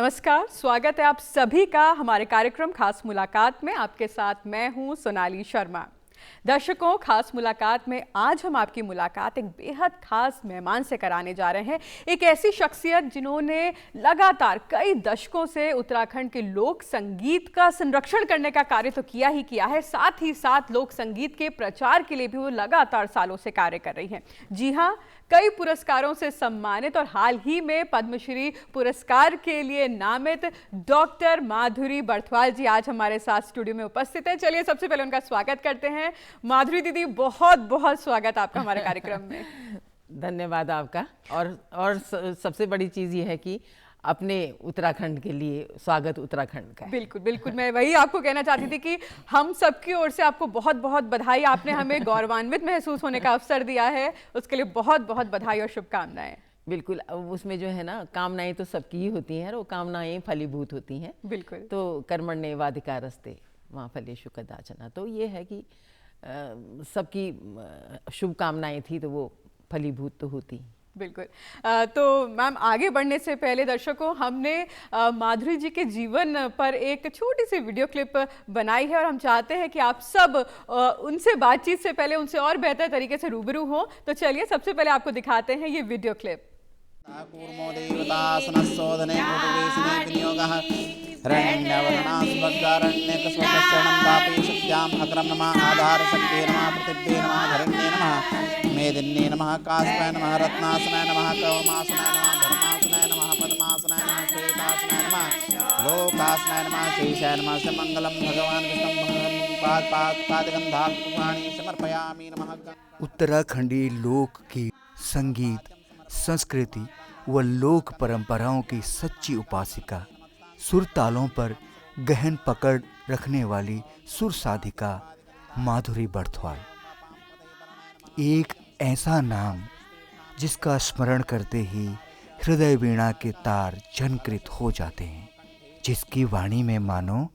नमस्कार, स्वागत है आप सभी का हमारे कार्यक्रम खास मुलाकात में। आपके साथ मैं हूं सोनाली शर्मा। दर्शकों, खास मुलाकात में आज हम आपकी मुलाकात एक बेहद खास मेहमान से कराने जा रहे हैं। एक ऐसी शख्सियत जिन्होंने लगातार कई दशकों से उत्तराखंड के लोक संगीत का संरक्षण करने का कार्य तो किया ही किया है, साथ ही साथ लोक संगीत के प्रचार के लिए भी वो लगातार सालों से कार्य कर रही हैं। जी हाँ, कई पुरस्कारों से सम्मानित और हाल ही में पद्मश्री पुरस्कार के लिए नामित डॉक्टर माधुरी बर्थवाल जी आज हमारे साथ स्टूडियो में उपस्थित हैं। चलिए सबसे पहले उनका स्वागत करते हैं। माधुरी दीदी, बहुत बहुत स्वागत आपका हमारे कार्यक्रम में। धन्यवाद आपका। और सबसे बड़ी चीज़ ये है कि अपने उत्तराखंड के लिए स्वागत उत्तराखंड का। बिल्कुल बिल्कुल, मैं वही आपको कहना चाहती थी कि हम सबकी ओर से आपको बहुत बहुत बधाई। आपने हमें गौरवान्वित महसूस होने का अवसर दिया है, उसके लिए बहुत बहुत बधाई और शुभकामनाएं। बिल्कुल, उसमें जो है ना, कामनाएं तो सबकी ही होती हैं और वो कामनाएं फलीभूत होती हैं। बिल्कुल। तो कर्मण्ये वाधिकारस्ते मां फलेषु कदाचन। तो ये है कि सबकी शुभकामनाएं थी तो वो फलीभूत तो होती। बिल्कुल। तो मैम, आगे बढ़ने से पहले दर्शकों, हमने माधुरी जी के जीवन पर एक छोटी सी वीडियो क्लिप बनाई है और हम चाहते हैं कि आप सब उनसे बातचीत से पहले उनसे और बेहतर तरीके से रूबरू हो। तो चलिए सबसे पहले आपको दिखाते हैं ये वीडियो क्लिप। मेदिन्ये नमः, कास्माय नमः, रत्नासनाय नमः, कवमासनाय नमः, धर्मासनाय नमः, पद्मासनाय नमः, श्वेतासनाय नमः, लोकासनाय नमः, शेषाय नमः। मंगलम भगवान विष्णु पादगंधाक्षाणी समर्पयामि नमः। उत्तराखंडी लोक की संगीत, संस्कृति व लोक परंपराओं की सच्ची उपासिका, सुर तालों पर गहन पकड़ रखने वाली सुर साधिका माधुरी बर्थवाल। एक ऐसा नाम जिसका स्मरण करते ही हृदय वीणा के तार झनकृत हो जाते हैं, जिसकी वाणी में मानो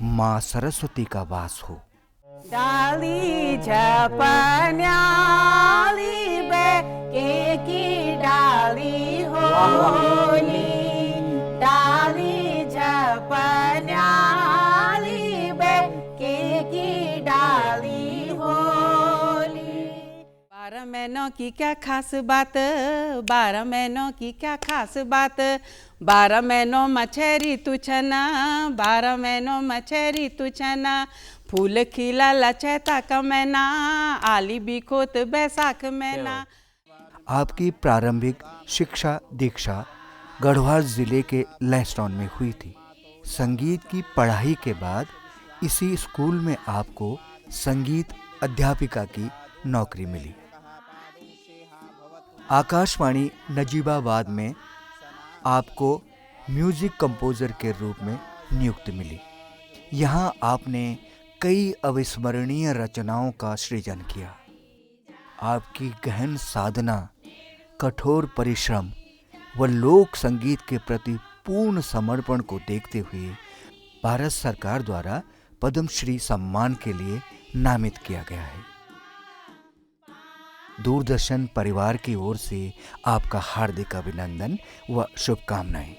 माँ सरस्वती का वास हो। डाली झपन्याली बे की डाली होली, डाली झपन्याली बे की डाली होली। 12 महीनों की क्या खास बात, 12 महीनों की क्या खास बात, 12 महीनों मछरी तुछना, 12 महीनों मछरी तुछना, फूल खिला लचैता का महीना, आली बिखोत बैसाख महीना। आपकी प्रारंभिक शिक्षा दीक्षा गढ़वाल जिले के लहसटॉन में हुई थी। संगीत की पढ़ाई के बाद इसी स्कूल में आपको संगीत अध्यापिका की नौकरी मिली। आकाशवाणी नजीबाबाद में आपको म्यूजिक कंपोजर के रूप में नियुक्ति मिली। यहाँ आपने कई अविस्मरणीय रचनाओं का सृजन किया। आपकी गहन साधना, कठोर परिश्रम व लोक संगीत के प्रति पूर्ण समर्पण को देखते हुए भारत सरकार द्वारा पद्मश्री सम्मान के लिए नामित किया गया है। दूरदर्शन परिवार की ओर से आपका हार्दिक अभिनंदन व शुभकामनाएं।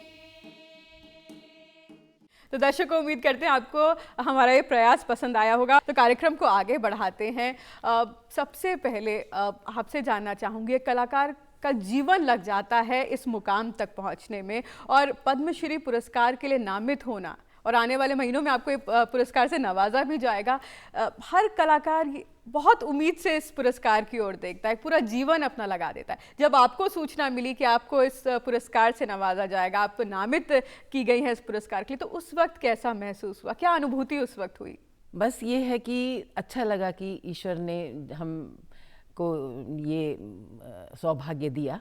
तो दर्शकों, उम्मीद करते हैं आपको हमारा ये प्रयास पसंद आया होगा। तो कार्यक्रम को आगे बढ़ाते हैं। सबसे पहले आपसे जानना चाहूँगी, कलाकार का जीवन लग जाता है इस मुकाम तक पहुँचने में और पद्मश्री पुरस्कार के लिए नामित होना, और आने वाले महीनों में आपको पुरस्कार से नवाजा भी जाएगा। हर कलाकार बहुत उम्मीद से इस पुरस्कार की ओर देखता है, पूरा जीवन अपना लगा देता है। जब आपको सूचना मिली कि आपको इस पुरस्कार से नवाजा जाएगा, आप नामित की गई हैं इस पुरस्कार के लिए, तो उस वक्त कैसा महसूस हुआ, क्या अनुभूति उस वक्त हुई? बस ये है कि अच्छा लगा कि ईश्वर ने हमको ये सौभाग्य दिया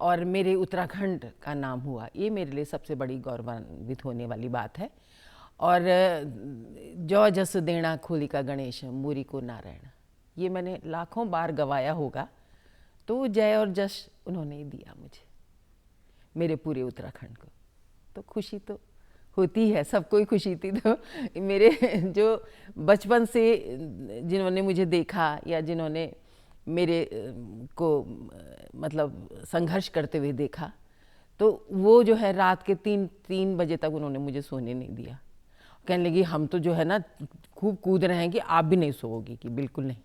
और मेरे उत्तराखंड का नाम हुआ। ये मेरे लिए सबसे बड़ी गौरवान्वित होने वाली बात है। और जौ जस देना खोली का गणेश मूरी को नारायण, ये मैंने लाखों बार गवाया होगा, तो जय और जश उन्होंने दिया मुझे, मेरे पूरे उत्तराखंड को। तो खुशी तो होती है, सबको ही खुशी थी। तो मेरे जो बचपन से जिन्होंने मुझे देखा या जिन्होंने मेरे को मतलब संघर्ष करते हुए देखा, तो वो जो है रात के 3 बजे तक उन्होंने मुझे सोने नहीं दिया। कहने लगी हम तो जो है ना खूब कूद रहे हैं कि आप भी नहीं सोओगी, कि बिल्कुल नहीं।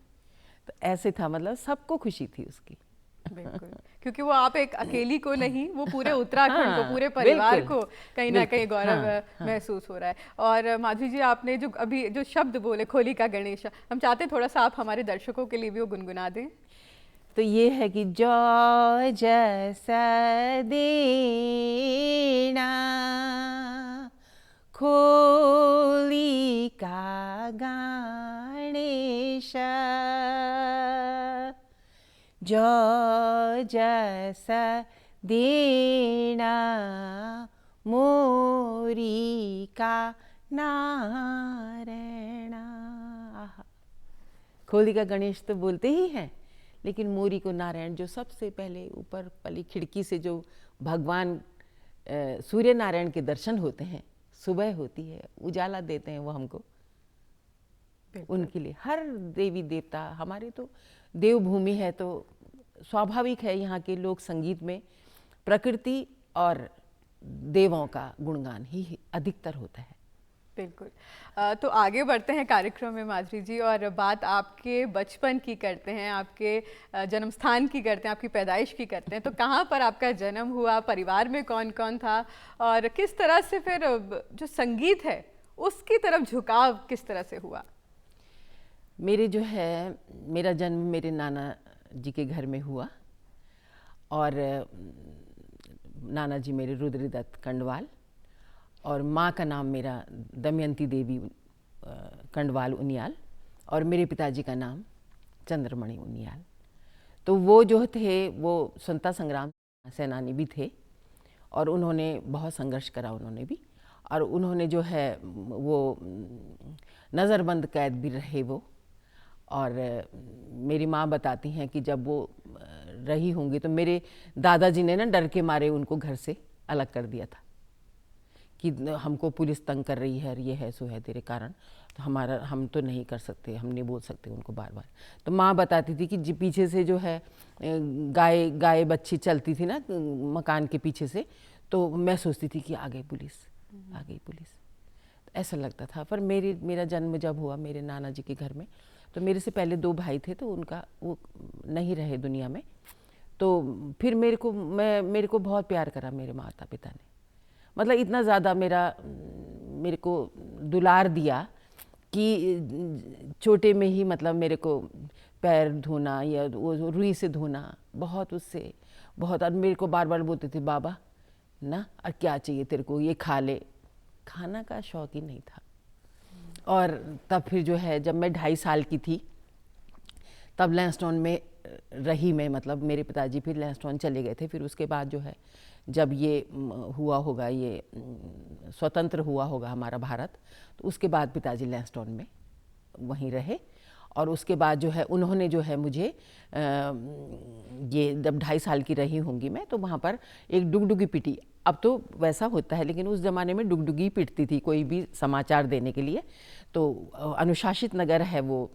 तो ऐसे था, मतलब सबको खुशी थी उसकी। बिल्कुल, क्योंकि वो आप एक अकेली को नहीं, वो पूरे उत्तराखंड को, पूरे परिवार बिल्कुल, को कहीं ना कहीं गौरव हाँ। महसूस हो रहा है। और माधुरी जी, आपने जो अभी जो शब्द बोले खोली का गणेश, हम चाहते हैं थोड़ा सा आप हमारे दर्शकों के लिए भी वो गुनगुना दें। तो ये है कि जो जैसा देना खोली का गणेश, जो जैसा देना मोरी का नारायण। आहा, खोली का गणेश तो बोलते ही हैं, लेकिन मोरी को नारायण, जो सबसे पहले ऊपर वाली खिड़की से जो भगवान सूर्य नारायण के दर्शन होते हैं, सुबह होती है, उजाला देते हैं वो हमको, उनके लिए हर देवी देवता, हमारे तो देवभूमि है, तो स्वाभाविक है यहाँ के लोक संगीत में प्रकृति और देवों का गुणगान ही अधिकतर होता है। बिल्कुल। तो आगे बढ़ते हैं कार्यक्रम में माधुरी जी, और बात आपके बचपन की करते हैं, आपके जन्म स्थान की करते हैं, आपकी पैदाइश की करते हैं। तो कहाँ पर आपका जन्म हुआ, परिवार में कौन कौन था, और किस तरह से फिर जो संगीत है उसकी तरफ झुकाव किस तरह से हुआ? मेरे जो है, मेरा जन्म मेरे नाना जी के घर में हुआ, और नाना जी मेरे रुद्रदत्त कंडवाल, और माँ का नाम मेरा दमयंती देवी कंडवाल उनियाल, और मेरे पिताजी का नाम चंद्रमणि उनियाल। तो वो जो थे वो स्वतंत्रता संग्राम सेनानी भी थे, और उन्होंने बहुत संघर्ष करा उन्होंने भी, और उन्होंने जो है वो नज़रबंद कैद भी रहे वो। और मेरी माँ बताती हैं कि जब वो रही होंगी तो मेरे दादाजी ने ना डर के मारे उनको घर से अलग कर दिया था कि हमको पुलिस तंग कर रही है, ये है सो है तेरे कारण, तो हम तो नहीं कर सकते, हम नहीं बोल सकते उनको बार बार। तो माँ बताती थी कि पीछे से जो है गाय बच्ची चलती थी ना मकान के पीछे से, तो मैं सोचती थी कि आ गई पुलिस, आ गई पुलिस, तो ऐसा लगता था। पर मेरा जन्म जब हुआ मेरे नाना जी के घर में, तो मेरे से पहले 2 भाई थे, तो उनका वो नहीं रहे दुनिया में। तो फिर मेरे को बहुत प्यार करा मेरे माता पिता ने, मतलब इतना ज़्यादा मेरे को दुलार दिया कि छोटे में ही मतलब मेरे को पैर धोना या वो रुई से धोना, बहुत उससे बहुत। और मेरे को बार बार बोलते थे बाबा ना, और क्या चाहिए तेरे को, ये खा ले। खाना का शौक ही नहीं था। और तब फिर जो है जब मैं 2.5 साल की थी तब लैंसडाउन में रही मैं, मतलब मेरे पिताजी फिर लैंसडाउन चले गए थे। फिर उसके बाद जो है जब ये हुआ होगा, ये स्वतंत्र हुआ होगा हमारा भारत, तो उसके बाद पिताजी लैंसडाउन में वहीं रहे। और उसके बाद जो है उन्होंने जो है मुझे ये जब 2.5 साल की रही होंगी मैं, तो वहाँ पर एक डुगडुगी पिटी। अब तो वैसा होता है, लेकिन उस ज़माने में डुगडुगी पिटती थी कोई भी समाचार देने के लिए। तो अनुशासित नगर है वो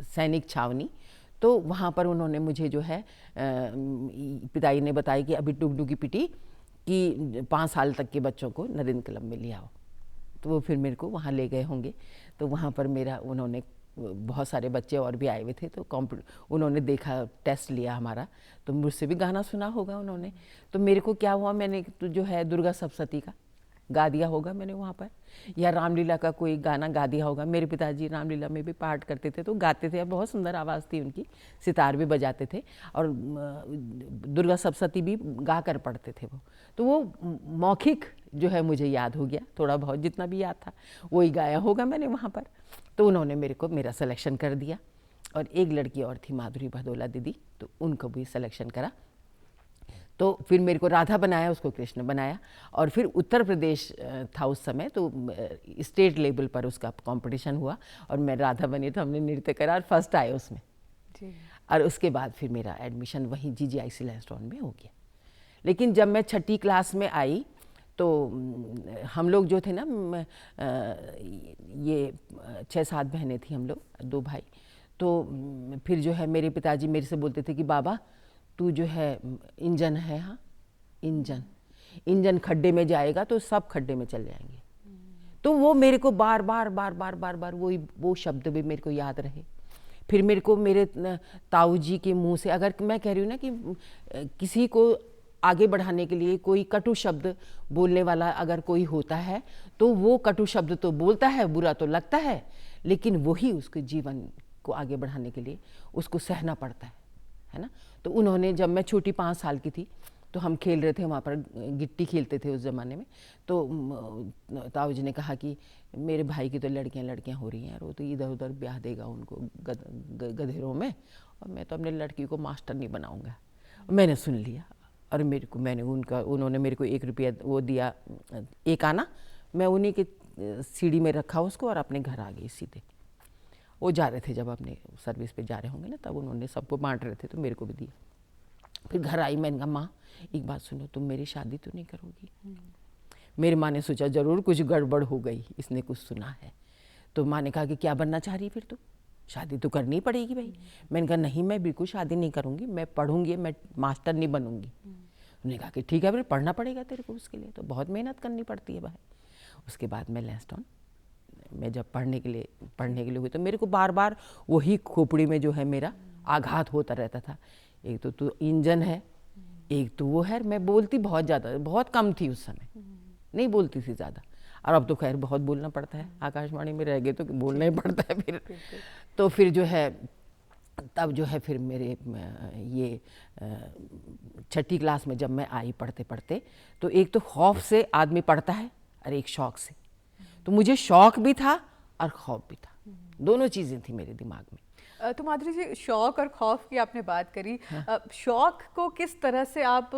सैनिक छावनी, तो वहाँ पर उन्होंने मुझे जो है पिताजी ने बताया कि अभी डुगडुगी पिटी कि 5 साल तक के बच्चों को नरेंद्र क्लब में ले आओ। तो वो फिर मेरे को वहाँ ले गए होंगे। तो वहाँ पर मेरा उन्होंने, बहुत सारे बच्चे और भी आए हुए थे, तो उन्होंने देखा, टेस्ट लिया हमारा, तो मुझसे भी गाना सुना होगा उन्होंने। तो मेरे को क्या हुआ, मैंने तो जो है दुर्गा सप्तशती का गा दिया होगा मैंने वहाँ पर, या रामलीला का कोई गाना गा दिया होगा। मेरे पिताजी रामलीला में भी पार्ट करते थे, तो गाते थे, बहुत सुंदर आवाज़ थी उनकी, सितार भी बजाते थे, और दुर्गा सप्तशती भी गा कर पढ़ते थे वो। तो वो मौखिक जो है मुझे याद हो गया, थोड़ा बहुत जितना भी याद था वही गाया होगा मैंने वहाँ पर। तो उन्होंने मेरा सिलेक्शन कर दिया। और एक लड़की और थी माधुरी भदौला दीदी, तो उनको भी सिलेक्शन करा। तो फिर मेरे को राधा बनाया, उसको कृष्ण बनाया। और फिर उत्तर प्रदेश था उस समय, तो स्टेट लेवल पर उसका कंपटीशन हुआ और मैं राधा बनी, तो हमने नृत्य करा और फर्स्ट आए उसमें जी। और उसके बाद फिर मेरा एडमिशन वहीं GGIC लैंसडाउन में हो गया। लेकिन जब मैं 6ठी क्लास में आई तो हम लोग जो थे ना, ये 6-7 बहनें थी हम लोग, 2 भाई। तो फिर जो है मेरे पिताजी मेरे से बोलते थे कि बाबा तू जो है इंजन है, हाँ इंजन, इंजन खड्डे में जाएगा तो सब खड्डे में चल जाएंगे। तो वो मेरे को बार बार बार बार बार बार वो शब्द भी मेरे को याद रहे। फिर मेरे को मेरे ताऊ जी के मुंह से, अगर मैं कह रही हूँ ना कि किसी को आगे बढ़ाने के लिए कोई कटु शब्द बोलने वाला अगर कोई होता है तो वो कटु शब्द तो बोलता है, बुरा तो लगता है, लेकिन वही उसके जीवन को आगे बढ़ाने के लिए उसको सहना पड़ता है ना। तो उन्होंने, जब मैं छोटी 5 साल की थी तो हम खेल रहे थे वहाँ पर, गिट्टी खेलते थे उस ज़माने में, तो ताऊ जी ने कहा कि मेरे भाई की तो लड़कियाँ हो रही हैं, और वो तो इधर उधर ब्याह देगा उनको गधेरों में, और मैं तो अपने लड़की को मास्टर नहीं बनाऊँगा। मैंने सुन लिया, और उन्होंने मेरे को 1 रुपया वो दिया, 1 आना, मैं उन्हीं के सीढ़ी में रखा उसको और अपने घर आ गई सीधे। वो जा रहे थे, जब अपने सर्विस पे जा रहे होंगे ना, तब उन्होंने सबको बांट रहे थे, तो मेरे को भी दिया। फिर घर आई, मैंने कहा माँ एक बात सुनो, तुम मेरी शादी तो नहीं करोगी? मेरी माँ ने सोचा जरूर कुछ गड़बड़ हो गई, इसने कुछ सुना है। तो माँ ने कहा कि क्या बनना चाह रही फिर तो? शादी तो करनी पड़ेगी भाई। मैंने कहा नहीं, मैं बिल्कुल शादी नहीं करूँगी, मैं पढ़ूंगी, मैं मास्टर नहीं बनूंगी। उन्होंने कहा कि ठीक है, फिर पढ़ना पड़ेगा तेरे को, उसके लिए तो बहुत मेहनत करनी पड़ती है भाई। उसके बाद मैं लैंसडाउन मैं जब पढ़ने के लिए हुई, तो मेरे को बार बार वही खोपड़ी में जो है मेरा आघात होता रहता था। एक तो तू इंजन है, एक तो वो है। मैं बोलती बहुत कम थी उस समय, नहीं बोलती थी ज़्यादा, और अब तो खैर बहुत बोलना पड़ता है, आकाशवाणी में रह गए तो बोलना ही पड़ता है फिर। तो फिर जो है, तब जो है फिर मेरे ये 6ठी क्लास में जब मैं आई पढ़ते पढ़ते, तो एक तो खौफ से आदमी पढ़ता है और एक शौक से। तो मुझे शौक भी था और खौफ भी था, दोनों चीज़ें थी मेरे दिमाग में। तो माधुरी जी, शौक और खौफ की आपने बात करी, शौक को किस तरह से आप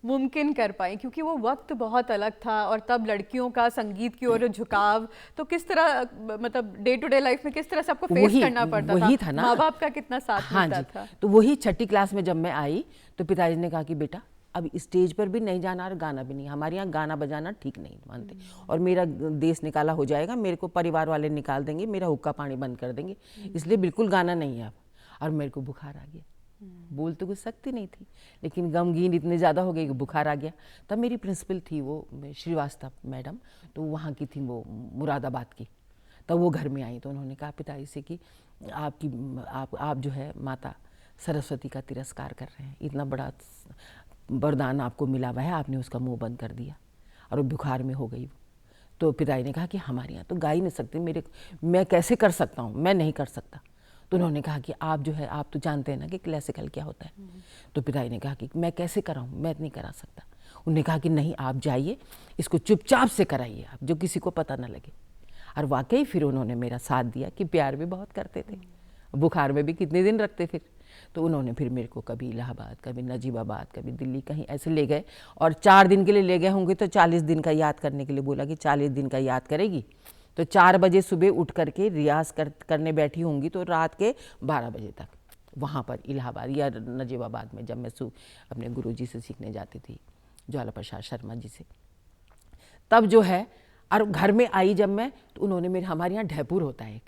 मुमकिन कर पाई, क्योंकि वो वक्त बहुत अलग था और तब लड़कियों का संगीत की ओर झुकाव, तो किस तरह, मतलब डे टू डे लाइफ में किस तरह से आपको फेस करना पड़ता वही था ना, माँ बाप का कितना साथ मिलता था? तो वही 6ठी क्लास में जब मैं आई तो पिताजी ने कहा कि बेटा अब स्टेज पर भी नहीं जाना और गाना भी नहीं, हमारे यहाँ गाना बजाना ठीक नहीं मानते, और मेरा देश निकाला हो जाएगा, मेरे को परिवार वाले निकाल देंगे, मेरा हुक्का पानी बंद कर देंगे, इसलिए बिल्कुल गाना नहीं है अब। और मेरे को बुखार आ गया, बोल तो कुछ सकती नहीं थी, लेकिन गमगीन इतने ज़्यादा हो गए कि बुखार आ गया। तब मेरी प्रिंसिपल थी वो श्रीवास्तव मैडम, तो वहाँ की थी वो मुरादाबाद की। तब वो घर में आई तो उन्होंने कहा पिताजी से कि आप जो है माता सरस्वती का तिरस्कार कर रहे हैं, इतना बड़ा वरदान आपको मिला हुआ है, आपने उसका मुंह बंद कर दिया, और वो बुखार में हो गई वो। तो पिताजी ने कहा कि हमारे यहाँ तो गा ही नहीं सकते, मैं कैसे कर सकता हूँ, मैं नहीं कर सकता। तो उन्होंने कहा कि आप जो है, आप तो जानते हैं ना कि क्लासिकल क्या होता है। तो पिताजी ने कहा कि मैं कैसे कराऊँ, मैं नहीं करा सकता। उन्होंने कहा कि नहीं, आप जाइए, इसको चुपचाप से कराइए आप, जो किसी को पता ना लगे। और वाकई फिर उन्होंने मेरा साथ दिया, कि प्यार भी बहुत करते थे, बुखार में भी कितने दिन रखते फिर। तो उन्होंने फिर मेरे को कभी इलाहाबाद, कभी नजीबाबाद, कभी दिल्ली, कहीं ऐसे ले गए, और 4 दिन के लिए ले गए होंगे तो 40 दिन का याद करने के लिए बोला कि 40 दिन का याद करेगी। तो 4 बजे सुबह उठ करके रियाज करने बैठी होंगी तो रात के 12 बजे तक वहाँ पर इलाहाबाद या नजीबाबाद में, जब मैं अपने गुरुजी से सीखने जाती थी, ज्वाला प्रसाद शर्मा जी से। तब जो है, और घर में आई जब मैं, तो उन्होंने हमारे यहाँ ढैपुर होता है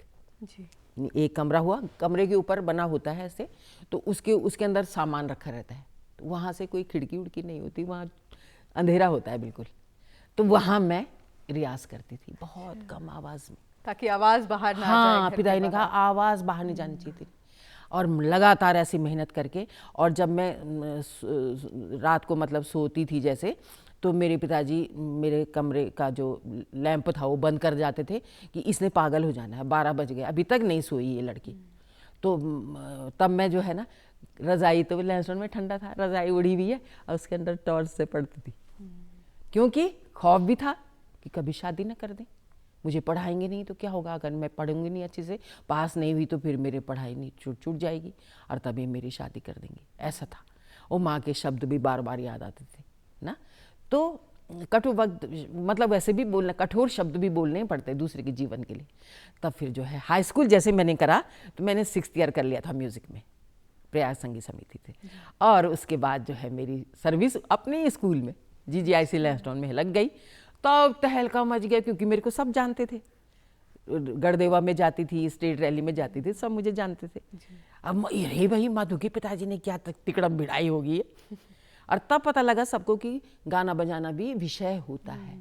एक कमरा हुआ, कमरे के ऊपर बना होता है ऐसे, तो उसके अंदर सामान रखा रहता है, तो वहाँ से कोई खिड़की उड़की नहीं होती, वहाँ अंधेरा होता है बिल्कुल। तो वहाँ मैं रियाज करती थी बहुत कम आवाज़ में, ताकि आवाज़ बाहर ना हाँ, जाए। पिताजी ने कहा आवाज़ बाहर नहीं जानी चाहिए थी। और लगातार ऐसी मेहनत करके, और जब मैं रात को मतलब सोती थी जैसे, तो मेरे पिताजी मेरे कमरे का जो लैंप था वो बंद कर जाते थे कि इसने पागल हो जाना है, 12 बज गए, अभी तक नहीं सोई ये लड़की। तो तब मैं जो है ना, रज़ाई, तो लैंसडाउन में ठंडा था, रज़ाई उड़ी हुई है और उसके अंदर टॉर्च से पढ़ती थी, क्योंकि खौफ भी था कि कभी शादी ना कर दें, मुझे पढ़ाएंगे नहीं तो क्या होगा, अगर मैं पढ़ूंगी नहीं अच्छे से, पास नहीं हुई तो फिर मेरी पढ़ाई नहीं छूट जाएगी, और तभी मेरी शादी कर देंगे, ऐसा था। वो माँ के शब्द भी बार बार याद आते थे ना। तो कठोर वक्त, मतलब वैसे भी बोलना, कठोर शब्द भी बोलने पड़ते दूसरे के जीवन के लिए। तब फिर जो है हाई स्कूल जैसे मैंने करा, तो मैंने 6th ईयर कर लिया था म्यूज़िक में, प्रयाग संगीत समिति थे। और उसके बाद जो है मेरी सर्विस अपने स्कूल में GGIC लैंसडाउन में लग गई। तब तहलका मच गया, क्योंकि मेरे को सब जानते थे, गढ़देवा में जाती थी, स्टेट रैली में जाती थी, सब मुझे जानते थे। अब अरे भाई, माधु के पिताजी ने क्या तिकड़म भिड़ाई होगी है। और तब पता लगा सबको कि गाना बजाना भी विषय होता है।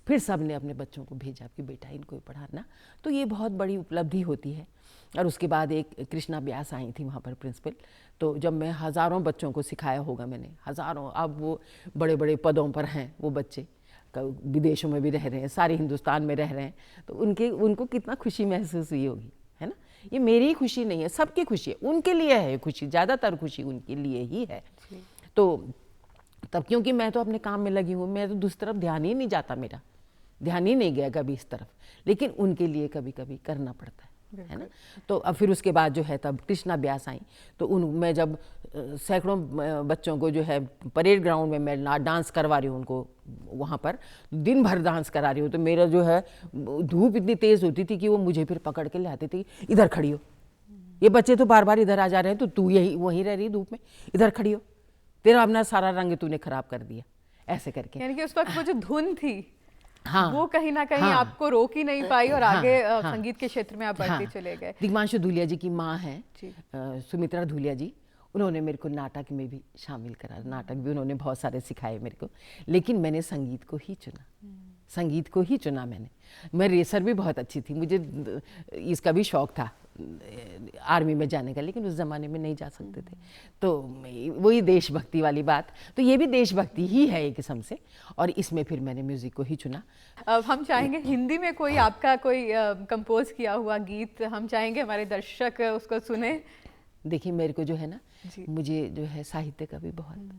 फिर सब ने अपने बच्चों को भेजा कि बेटा इनको ही पढ़ाना, तो ये बहुत बड़ी उपलब्धि होती है। और उसके बाद एक कृष्णा व्यास आई थी वहाँ पर प्रिंसिपल, तो जब मैं हज़ारों बच्चों को सिखाया होगा मैंने, हज़ारों, अब वो बड़े बड़े पदों पर हैं वो बच्चे, विदेशों में भी रह रहे हैं, सारे हिंदुस्तान में रह रहे हैं, तो उनको कितना खुशी महसूस हुई होगी, है ना। ये मेरी खुशी नहीं है, सबकी खुशी है, उनके लिए है खुशी, ज़्यादातर खुशी उनके लिए ही है। तो तब क्योंकि मैं तो अपने काम में लगी हूँ, मैं तो दूसरी तरफ ध्यान ही नहीं जाता, मेरा ध्यान ही नहीं गया कभी इस तरफ, लेकिन उनके लिए कभी कभी करना पड़ता है ना। तो अब फिर उसके बाद जो है तब कृष्णा व्यास आई, तो मैं जब सैकड़ों बच्चों को जो है परेड ग्राउंड में मैं डांस करवा रही हूँ उनको, वहाँ पर दिन भर डांस करा रही हूँ, तो मेरा जो है धूप इतनी तेज़ होती थी कि वो मुझे फिर पकड़ के ले आते थे, इधर खड़ी हो, ये बच्चे तो बार बार इधर आ जा रहे हैं, तो तू यही वहीं रह रही धूप में, इधर खड़ी हो, तेरा अपना सारा रंग तूने खराब कर दिया, ऐसे करके। यानी कि उस वक्त वो जो धुन थी, हाँ, वो कहीं ना कहीं आपको रोक ही नहीं पाई और आगे संगीत के क्षेत्र में आप बढ़ते चले गए। दिग्मांशु धूलिया जी की माँ हैं सुमित्रा धूलिया जी, उन्होंने मेरे को नाटक में भी शामिल करा, नाटक भी उन्होंने बहुत सारे सिखाए मेरे को, लेकिन मैंने संगीत को ही चुना, संगीत को ही चुना मैंने। मैं रेसर भी बहुत अच्छी थी, मुझे इसका भी शौक था आर्मी में जाने का, लेकिन उस ज़माने में नहीं जा सकते थे, तो वही देशभक्ति वाली बात, तो ये भी देशभक्ति ही है एक किस्म से, और इसमें फिर मैंने म्यूज़िक को ही चुना। अब हम चाहेंगे हिंदी में कोई आपका कोई कंपोज किया हुआ गीत हम चाहेंगे हमारे दर्शक उसको सुने। देखिए मेरे को जो है ना, मुझे जो है साहित्य का भी बहुत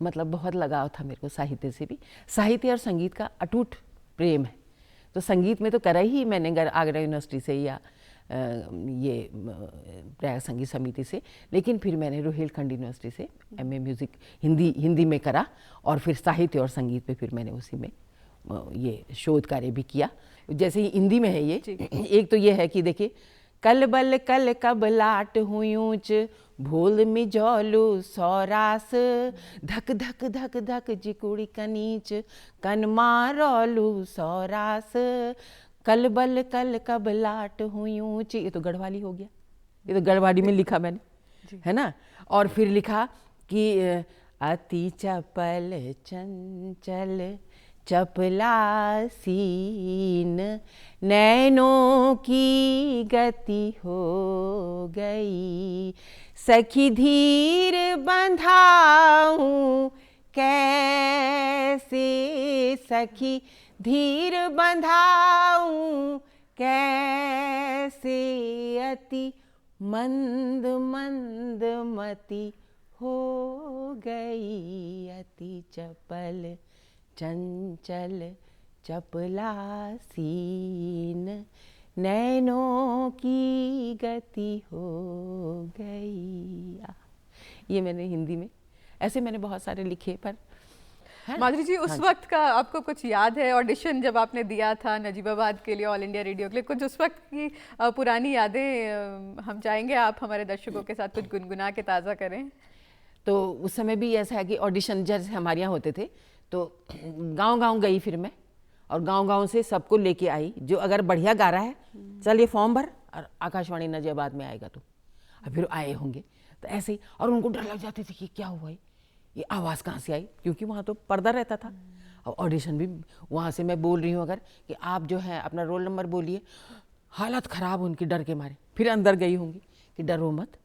मतलब बहुत लगाव था मेरे को, साहित्य से भी, साहित्य और संगीत का अटूट प्रेम है। तो संगीत में तो करा ही मैंने आगरा यूनिवर्सिटी से या ये प्रयाग संगीत समिति से, लेकिन फिर मैंने रोहिलखंड यूनिवर्सिटी से एमए म्यूज़िक हिंदी में करा, और फिर साहित्य और संगीत पे फिर मैंने उसी में ये शोध कार्य भी किया। जैसे हिंदी में है ये, एक तो ये है कि देखिए, कल बल कल कब लाट हुई ऊँच भोल में जौलू सौरास, धक धक धक धक जिकुड़ी कनीच कन मारौलू सौरास, कल बल कल कब लाट हुई ऊँच, ये तो गढ़वाली हो गया, ये तो गढ़वाली में लिखा मैंने, है ना। और फिर लिखा कि अति चपल चंचल चपला सीन नैनों की गति हो गई, सखी धीर बंधाऊं कैसे, सखी धीर बंधाऊं कैसे, अति मंद मंद मति हो गई, अति चपल चंचल चपला सीन नैनों की गति हो गई। ये मैंने हिंदी में, ऐसे मैंने बहुत सारे लिखे, पर माधुरी जी उस वक्त का आपको कुछ याद है, ऑडिशन जब आपने दिया था नजीबाबाद के लिए, ऑल इंडिया रेडियो के लिए, कुछ उस वक्त की पुरानी यादें हम चाहेंगे आप हमारे दर्शकों के साथ कुछ गुनगुना के ताज़ा करें। तो उस समय भी ऐसा है कि ऑडिशन जैसे हमारे यहाँ होते थे, तो गांव-गांव गई फिर मैं, और गांव-गांव से सबको लेके आई, जो अगर बढ़िया गा रहा है चल ये फॉर्म भर और आकाशवाणी नजीबाबाद में आएगा, तो अब फिर आए होंगे, तो ऐसे ही, और उनको डर लग जाती थी कि क्या हुआ ये आवाज़ कहाँ से आई, क्योंकि वहाँ तो पर्दा रहता था। और ऑडिशन भी वहाँ से मैं बोल रही हूँ अगर कि आप जो है अपना रोल नंबर बोलिए, हालत ख़राब उनकी डर के मारे, फिर अंदर गई होंगी कि डरो मत,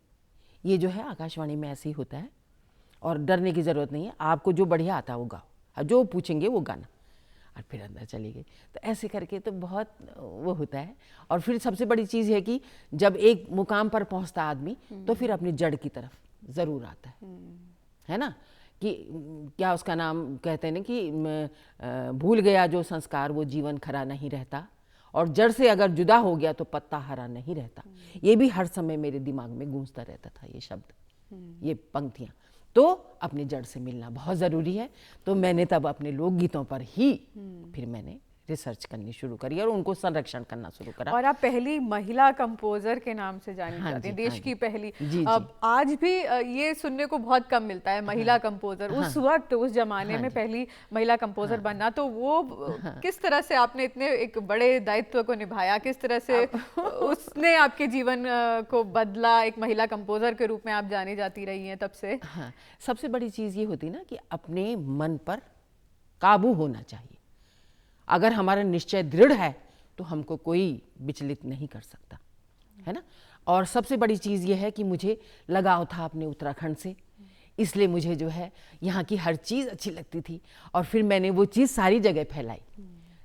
ये जो है आकाशवाणी में ऐसे ही होता है और डरने की ज़रूरत नहीं है, आपको जो बढ़िया आता है वो गाओ, जो पूछेंगे वो गाना, और फिर अंदर चली गई। तो ऐसे करके तो बहुत वो होता है। और फिर सबसे बड़ी चीज़ है कि जब एक मुकाम पर पहुंचता आदमी तो फिर अपनी जड़ की तरफ ज़रूर आता है ना, कि क्या उसका नाम कहते हैं ना कि भूल गया जो संस्कार वो जीवन खरा नहीं रहता, और जड़ से अगर जुदा हो गया तो पत्ता हरा नहीं रहता। ये भी हर समय मेरे दिमाग में गूंजता रहता था ये शब्द, ये पंक्तियाँ। तो अपनी जड़ से मिलना बहुत ज़रूरी है। तो मैंने तब अपने लोकगीतों पर ही फिर मैंने रिसर्च करनी शुरू करी और उनको संरक्षण करना शुरू करा। और आप पहली महिला कंपोजर के नाम से जानी हाँ जाती हैं, जी, देश हाँ की जी। पहली। जी, अब आज भी ये सुनने को बहुत कम मिलता है महिला कंपोजर। उस वक्त उस जमाने में पहली महिला कंपोजर बनना, तो वो किस तरह से आपने इतने एक बड़े दायित्व को निभाया, किस तरह से उसने आपके जीवन को बदला, एक महिला कंपोजर के रूप में आप जानी जाती रही हैं तब से? हाँ, सबसे बड़ी चीज़ ये होती ना कि अपने मन पर काबू होना चाहिए। अगर हमारा निश्चय दृढ़ है तो हमको कोई विचलित नहीं कर सकता, है ना। और सबसे बड़ी चीज़ ये है कि मुझे लगाव था अपने उत्तराखंड से, इसलिए मुझे जो है यहाँ की हर चीज़ अच्छी लगती थी और फिर मैंने वो चीज़ सारी जगह फैलाई।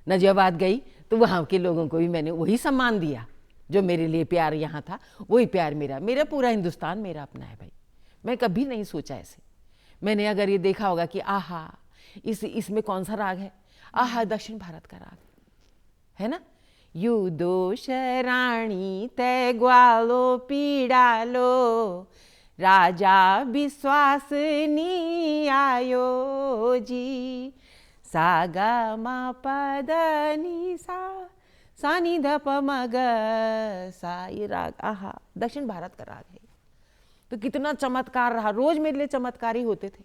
नजियाबाद गई तो वहाँ के लोगों को भी मैंने वही सम्मान दिया, जो मेरे लिए प्यार यहाँ था वही प्यार मेरा पूरा हिंदुस्तान मेरा अपना है भाई। मैं कभी नहीं सोचा ऐसे। मैंने अगर ये देखा होगा कि आहा इसमें कौन सा राग है, आहा दक्षिण भारत का राग है ना। यू दोष रानी तय ग्वालो पीड़ालो राजा विश्वास नी आयो जी सागा मा पद नी सा नी ध प म ग सा, ये राग आहा दक्षिण भारत का राग है। तो कितना चमत्कार रहा, रोज मेरे लिए चमत्कार ही होते थे,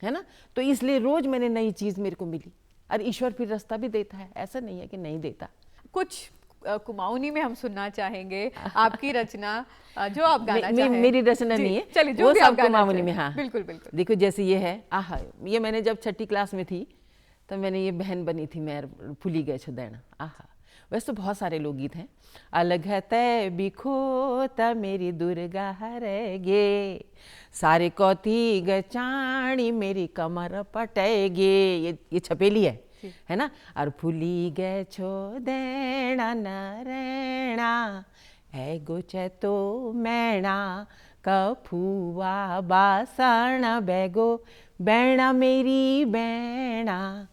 है ना। तो इसलिए रोज मैंने नई चीज मेरे को मिली और ईश्वर फिर रास्ता भी देता है, ऐसा नहीं है कि नहीं देता। कुछ कुमाऊनी में हम सुनना चाहेंगे आपकी रचना, जो आप गाना चाहें। मेरी रचना जी, नहीं है, चलिए जो वो भी आप सब गाना कुमाऊनी चाहें। में। हाँ बिल्कुल बिल्कुल। देखो जैसे ये है आहा, ये मैंने जब 6ठी क्लास में थी तो मैंने ये बहन बनी थी मैं फूली गए छुदैना। आहा, वैसे तो बहुत सारे लोकगीत हैं। अलग है तय बिखो त मेरी दुर्गा हरेगे सारे कौती गचाणी मेरी कमर पटेगे, ये छपेली है ना। और फूली गए छो देना नरेणा है गोचे तो मैणा कफुआ बासण बैगो बैणा मेरी बैणा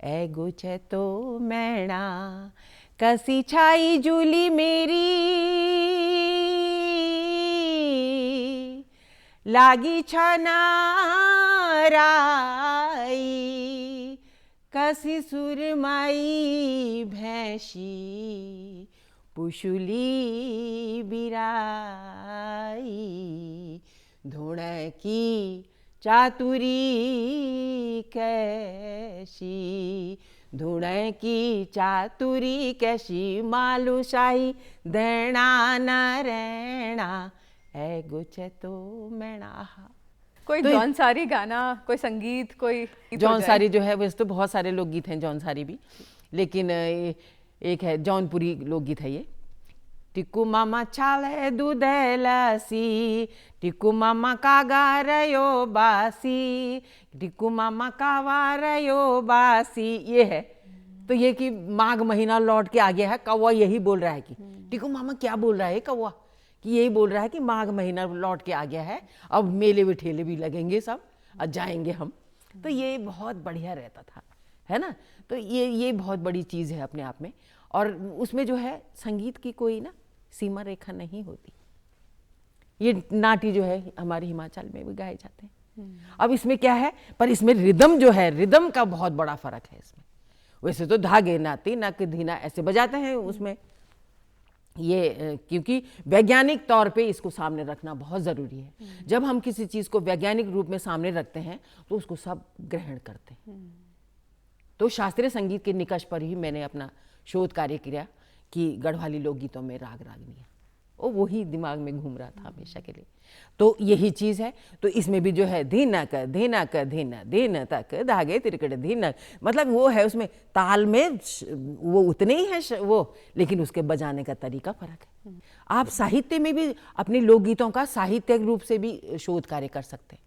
ए गोचे तो मैणा कसी छाई जूली मेरी लागी छनाराई कसी सुरमाई भैंसी पुशुली बिराई धुण की चातुरी कैसी धुण की चातुरी कैसी मालूशाही देना न रहना ए गुचे तो मैना। कोई तो जौनसारी गाना, कोई संगीत, कोई जौनसारी जो है वैसे तो बहुत सारे लोकगीत हैं जौनसारी भी, लेकिन एक है जौनपुरी लोकगीत है ये। टिक्कू मामा छाले दूधे लसी टिक्कू मामा कागा रयो बासी टिक्कू मामा कावा रयो बासी, ये है। तो ये कि माघ महीना लौट के आ गया है, कौवा यही बोल रहा है कि टिक्कू मामा क्या बोल रहा है कौवा, कि यही बोल रहा है कि माघ महीना लौट के आ गया है, अब मेले वे ठेले भी लगेंगे सब और जाएंगे हम। तो ये बहुत बढ़िया रहता था, है ना। तो ये बहुत बड़ी चीज़ है अपने आप में। और उसमें जो है संगीत की कोई ना सीमा रेखा नहीं होती। ये नाटी जो है हमारे हिमाचल में भी गाए जाते हैं। अब इसमें क्या है, पर इसमें रिदम जो है, रिदम का बहुत बड़ा फर्क है इसमें। वैसे तो धागे नाती नक धीना ऐसे बजाते हैं उसमें, ये क्योंकि वैज्ञानिक तौर पे इसको सामने रखना बहुत ज़रूरी है। जब हम किसी चीज़ को वैज्ञानिक रूप में सामने रखते हैं तो उसको सब ग्रहण करते हैं। तो शास्त्रीय संगीत के निकष पर ही मैंने अपना शोध कार्य किया कि गढ़वाली लोकगीतों में राग रागनियाँ, वही दिमाग में घूम रहा था हमेशा के लिए। तो यही चीज़ है। तो इसमें भी जो है धीनक धीनक धीन धीन तक धागे तिरकड़ धीनक, मतलब वो है उसमें ताल में वो उतने ही है वो, लेकिन उसके बजाने का तरीका फर्क है। आप साहित्य में भी अपने लोकगीतों का साहित्यिक रूप से भी शोध कार्य कर सकते हैं।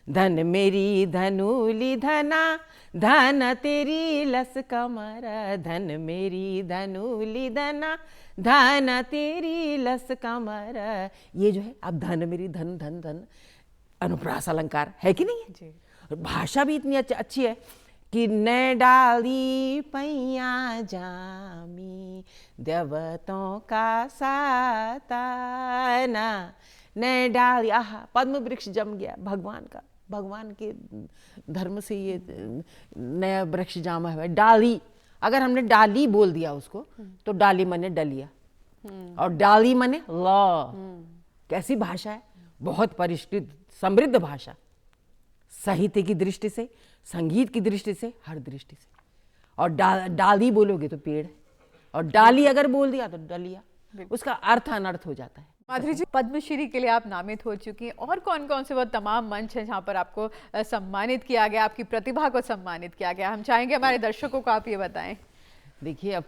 धन मेरी धनुली धना धन तेरी लस कमर धन मेरी धनुली धना धन तेरी लस कमर, ये जो है अब धन मेरी धन धन धन अनुप्रास अलंकार है कि नहीं है। भाषा भी इतनी अच्छी है कि न डाली पैया जामी देवतों का साताना न डाली, आहा पद्म वृक्ष जम गया भगवान का, भगवान के धर्म से ये नया वृक्ष जामा है। डाली अगर हमने डाली बोल दिया उसको तो डाली मने डलिया, और डाली मने लॉ। कैसी भाषा है, बहुत परिष्कृत समृद्ध भाषा, साहित्य की दृष्टि से, संगीत की दृष्टि से, हर दृष्टि से। और डाली बोलोगे तो पेड़, और डाली अगर बोल दिया तो डलिया, उसका अर्थ अनर्थ हो जाता है। माधुरी जी, पद्मश्री के लिए आप नामित हो चुकी हैं, और कौन कौन से वो तमाम मंच हैं जहाँ पर आपको सम्मानित किया गया, आपकी प्रतिभा को सम्मानित किया गया? हम चाहेंगे हमारे दर्शकों को आप ये बताएं। देखिए, अब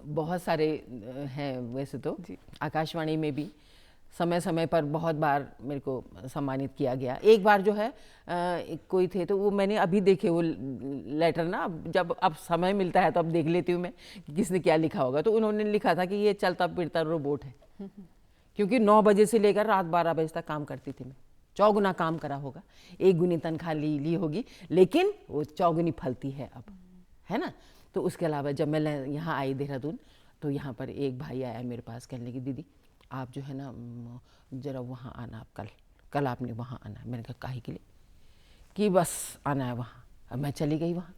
बहुत सारे हैं वैसे तो, आकाशवाणी में भी समय समय पर बहुत बार मेरे को सम्मानित किया गया। एक बार जो है कोई थे, तो वो मैंने अभी देखे वो लेटर ना, जब अब समय मिलता है तो अब देख लेती हूँ मैं कि किसने क्या लिखा होगा। तो उन्होंने लिखा था कि ये चलता फिरता रोबोट है, क्योंकि 9 बजे से लेकर रात 12 बजे तक काम करती थी मैं। चौगुना काम करा होगा, 1 गुनी तनख्वाह ली होगी, लेकिन वो चौगुनी फलती है अब, है ना। तो उसके अलावा जब मैं यहाँ आई देहरादून, तो यहाँ पर एक भाई आया मेरे पास, कहने लगी दीदी आप जो है ना ज़रा वहाँ आना, आप कल आपने वहाँ आना है। मैंने कहा काहे के लिए? कि बस आना है वहाँ। अब मैं चली गई वहाँ,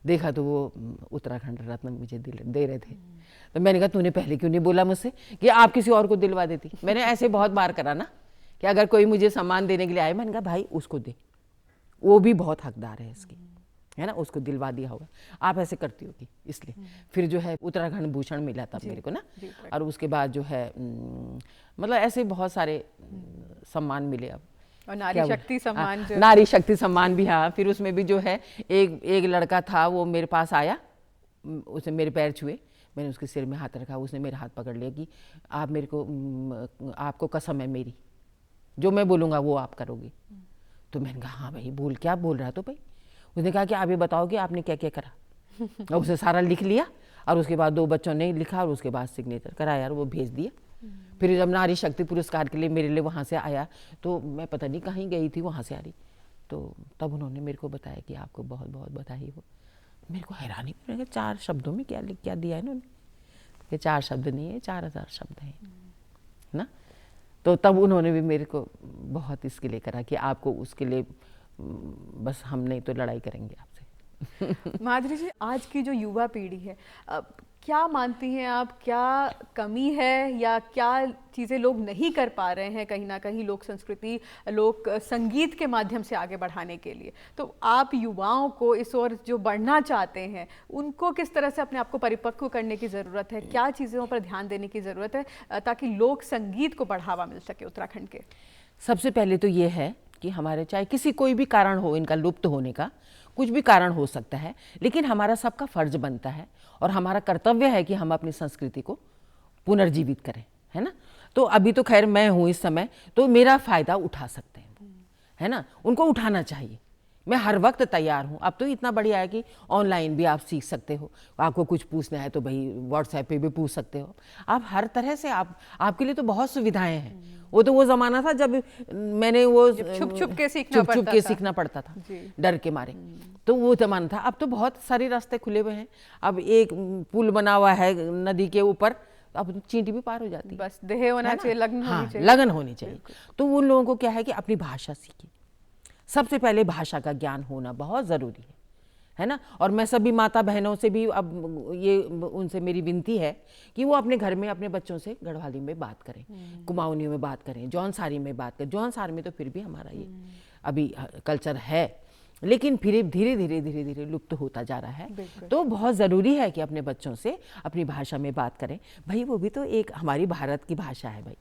देखा तो वो उत्तराखंड रत्न मुझे दे रहे थे। तो मैंने कहा तूने पहले क्यों नहीं बोला मुझसे कि आप किसी और को दिलवा देती? मैंने ऐसे बहुत बार करा ना कि अगर कोई मुझे सम्मान देने के लिए आए, मैंने कहा भाई उसको दे, वो भी बहुत हकदार है इसकी, है ना, उसको दिलवा दिया होगा। आप ऐसे करती होगी इसलिए। फिर जो है उत्तराखंड भूषण मिला था मेरे को ना, और उसके बाद जो है मतलब ऐसे बहुत सारे सम्मान मिले। अब और नारी शक्ति सम्मान, जो नारी शक्ति सम्मान भी, हाँ। फिर उसमें भी जो है एक लड़का था, वो मेरे पास आया, उसने मेरे पैर छुए, मैंने उसके सिर में हाथ रखा, उसने मेरा हाथ पकड़ लिया कि आप मेरे को, आपको कसम है मेरी, जो मैं बोलूँगा वो आप करोगे। तो मैंने कहा हाँ भाई बोल, क्या बोल रहा तो भाई? उसने कहा कि आप ये बताओ कि आपने क्या क्या करा। और उसे सारा लिख लिया, और उसके बाद 2 बच्चों ने लिखा, और उसके बाद सिग्नेचर कराया और वो भेज दिया। फिर जब नारी शक्ति पुरस्कार के लिए मेरे लिए वहाँ से आया, तो मैं पता नहीं कहीं गई थी, वहाँ से आ रही, तो तब उन्होंने मेरे को बताया कि आपको बहुत बहुत बधाई हो। मेरे को हैरानी, मैंने कहा 4 शब्दों में क्या दिया है इन्होंने? कि 4 शब्द नहीं है, 4000 शब्द हैं ना। तो तब उन्होंने भी मेरे को बहुत इसके लिए करा कि आपको उसके लिए बस हम नहीं तो लड़ाई करेंगे आपसे। माधुरी जी, आज की जो युवा पीढ़ी है, क्या मानती हैं आप, क्या कमी है या क्या चीज़ें लोग नहीं कर पा रहे हैं कहीं ना कहीं लोक संस्कृति, लोक संगीत के माध्यम से आगे बढ़ाने के लिए? तो आप युवाओं को इस ओर जो बढ़ना चाहते हैं, उनको किस तरह से अपने आप को परिपक्व करने की ज़रूरत है? क्या चीज़ों पर ध्यान देने की ज़रूरत है ताकि लोक संगीत को बढ़ावा मिल सके उत्तराखंड के? सबसे पहले तो ये है कि हमारे, चाहे किसी कोई भी कारण हो इनका लुप्त होने का, कुछ भी कारण हो सकता है, लेकिन हमारा सबका फर्ज बनता है और हमारा कर्तव्य है कि हम अपनी संस्कृति को पुनर्जीवित करें, है ना। तो अभी तो खैर मैं हूँ इस समय, तो मेरा फ़ायदा उठा सकते हैं, है ना, उनको उठाना चाहिए। मैं हर वक्त तैयार हूँ। अब तो इतना बढ़िया है कि ऑनलाइन भी आप सीख सकते हो, आपको कुछ पूछना है तो भाई व्हाट्सएप पे भी पूछ सकते हो आप, हर तरह से आपके लिए तो बहुत सुविधाएं हैं। वो तो वो ज़माना था जब मैंने वो छुप छुप के सीखना पड़ता था डर के मारे, तो वो ज़माना था। अब तो बहुत सारे रास्ते खुले हुए हैं। अब एक पुल बना हुआ है नदी के ऊपर, अब चींटी भी पार हो जाती है। बस देह होना चाहिए, लगन होनी चाहिए। लगन होनी चाहिए। तो उन लोगों को क्या है कि अपनी भाषा सीखें। सबसे पहले भाषा का ज्ञान होना बहुत ज़रूरी है ना। और मैं सभी माता बहनों से भी अब ये उनसे मेरी विनती है कि वो अपने घर में अपने बच्चों से गढ़वाली में बात करें, कुमाऊनी में बात करें, जौनसारी में बात करें। जौनसारी में तो फिर भी हमारा ये अभी कल्चर है, लेकिन फिर धीरे धीरे लुप्त होता जा रहा है। तो बहुत ज़रूरी है कि अपने बच्चों से अपनी भाषा में बात करें। भाई वो भी तो एक हमारी भारत की भाषा है भाई,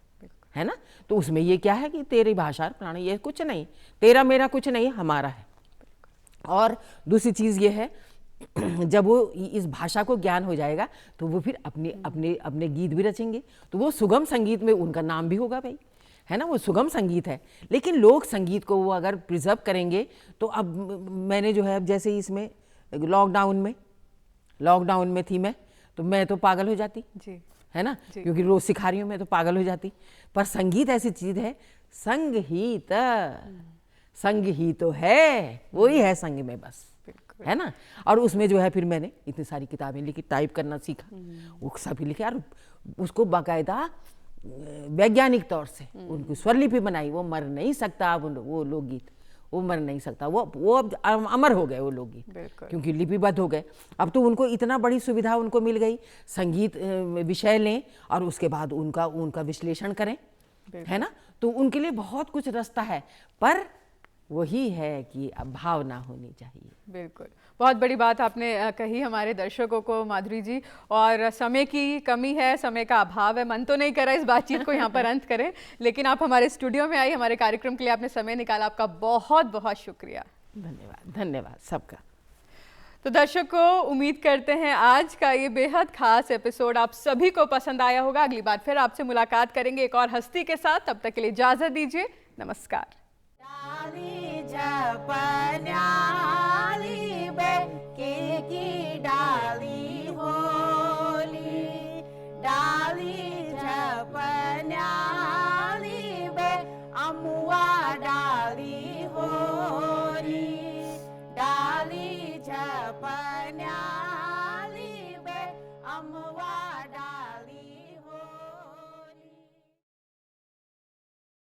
है ना। तो उसमें ये क्या है कि तेरी भाषा प्राण, ये कुछ नहीं, तेरा मेरा कुछ नहीं, हमारा है। और दूसरी चीज़ ये है जब वो इस भाषा को ज्ञान हो जाएगा तो वो फिर अपने गीत भी रचेंगे, तो वो सुगम संगीत में उनका नाम भी होगा भाई, है ना। वो सुगम संगीत है, लेकिन लोक संगीत को वो अगर प्रिजर्व करेंगे तो अब मैंने जो है, अब जैसे इसमें लॉकडाउन में थी मैं, तो मैं तो पागल हो जाती जी, है ना, क्योंकि रोज सिखा रही हूँ मैं, तो पागल हो जाती। पर संगीत ऐसी चीज़ है, संग ही तो है, वही है संग में बस, है ना। और उसमें जो है फिर मैंने इतनी सारी किताबें लिखी, टाइप करना सीखा, वो सभी लिखे, और उसको बाकायदा वैज्ञानिक तौर से उनकी स्वरलिपि बनाई। वो मर नहीं सकता अब वो लोकगीत, वो मर नहीं सकता। वो अब अमर हो गए वो लोग गीत, बिल्कुल। क्योंकि लिपिबद्ध हो गए। अब तो उनको इतना बड़ी सुविधा उनको मिल गई, संगीत विषय लें और उसके बाद उनका विश्लेषण करें, है ना। तो उनके लिए बहुत कुछ रास्ता है, पर वही है कि अब भावना होनी चाहिए। बिल्कुल, बहुत बड़ी बात आपने कही हमारे दर्शकों को माधुरी जी। और समय की कमी है, समय का अभाव है, मन तो नहीं कर रहा इस बातचीत को यहाँ पर अंत करें, लेकिन आप हमारे स्टूडियो में आई, हमारे कार्यक्रम के लिए आपने समय निकाला, आपका बहुत बहुत शुक्रिया। धन्यवाद, धन्यवाद सबका। तो दर्शकों, उम्मीद करते हैं आज का ये बेहद खास एपिसोड आप सभी को पसंद आया होगा। अगली बार फिर आपसे मुलाकात करेंगे एक और हस्ती के साथ, तब तक के लिए इजाजत दीजिए, नमस्कार। डाली झपन्याली बे की डाली होली, डाली झपन्याली बे अमुआ डाली होली, डाली झप